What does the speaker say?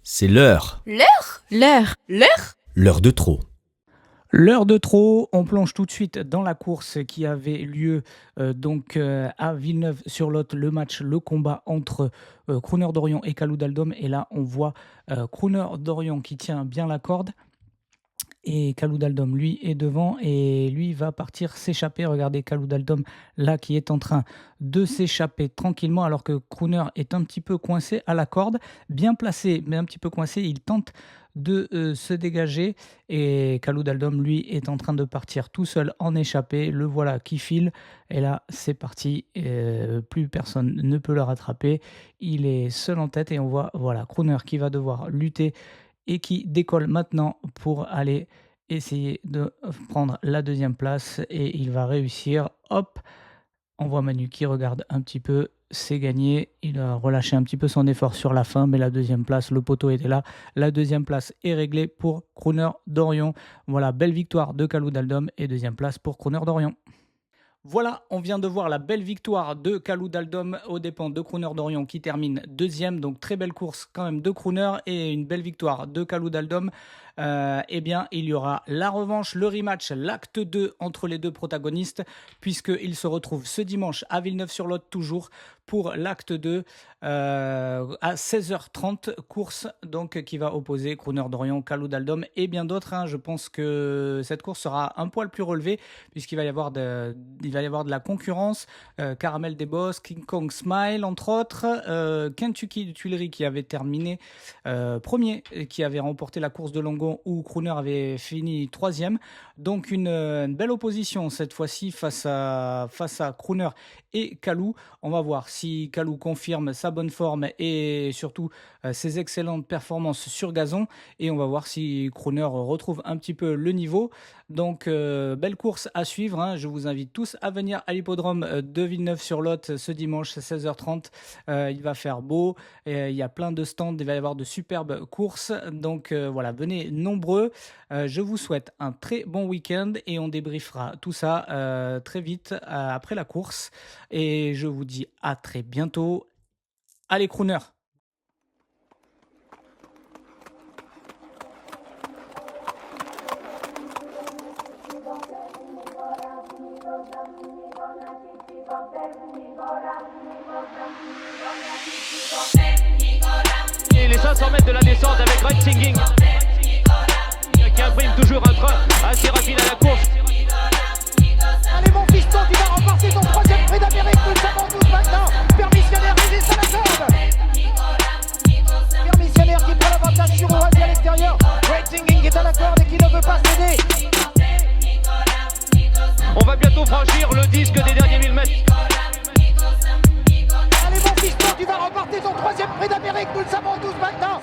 C'est l'heure. L'heure de trop. L'heure de trop, on plonge tout de suite dans la course qui avait lieu à Villeneuve-sur-Lot, le combat entre Crooner d'Orion et Kalou Daldom. Et là, on voit Crooner d'Orion qui tient bien la corde. Et Kalou Daldom, lui, est devant et lui va partir s'échapper. Regardez Kalou Daldom, là, qui est en train de s'échapper tranquillement alors que Crooner est un petit peu coincé à la corde. Bien placé, mais un petit peu coincé. Il tente de se dégager et Kalou Daldom, lui, est en train de partir tout seul en échappée. Le voilà qui file et là, c'est parti. Plus personne ne peut le rattraper. Il est seul en tête et on voit Crooner qui va devoir lutter et qui décolle maintenant pour aller essayer de prendre la deuxième place et il va réussir. Hop, on voit Manu qui regarde un petit peu, c'est gagné. Il a relâché un petit peu son effort sur la fin, mais la deuxième place, le poteau était là. La deuxième place est réglée pour Crooner d'Orion. Voilà, belle victoire de Kalou Daldom et deuxième place pour Crooner d'Orion. Voilà, on vient de voir la belle victoire de Kalou Daldom aux dépens de Crooner d'Orion qui termine deuxième. Donc très belle course quand même de Crooner et une belle victoire de Kalou Daldom. Eh bien, il y aura la revanche, le rematch, l'acte 2 entre les deux protagonistes puisqu'ils se retrouvent ce dimanche à Villeneuve-sur-Lot toujours pour l'acte 2 à 16h30, course donc qui va opposer Crooner d'Orion, Kalou Daldom et bien d'autres. Je pense que cette course sera un poil plus relevée puisqu'il va y avoir de la concurrence. Caramel des Boss, King Kong Smile entre autres, Kentucky de Tuileries qui avait terminé premier, qui avait remporté la course de Longon où Crooner avait fini troisième. Donc une belle opposition cette fois-ci face à Crooner et Kalou. On va voir si Kalou confirme sa bonne forme et surtout ses excellentes performances sur gazon. Et on va voir si Crooner retrouve un petit peu le niveau. Donc belle course à suivre. Je vous invite tous à venir à l'hippodrome de Villeneuve-sur-Lot ce dimanche à 16h30. Il va faire beau. Il y a plein de stands. Il va y avoir de superbes courses. Donc voilà, venez nombreux. Je vous souhaite un très bon week-end et on débriefera tout ça très vite après la course. Et je vous dis à très bientôt. Allez, Crooner! Et les 500 mètres de la descente avec Red Singing qui imprime toujours un train assez rapide à la course. Allez mon fiston, tu vas remporter ton troisième prix d'Amérique, nous le savons tous maintenant. Permissionnaire résiste à la corde. Permissionnaire qui prend l'avantage sur Oasis à l'extérieur. Red Singing est à la corde et qui ne veut pas céder. On va bientôt franchir le disque des derniers 1000 mètres. Allez mon fiston, tu vas remporter ton troisième prix d'Amérique, nous le savons tous maintenant.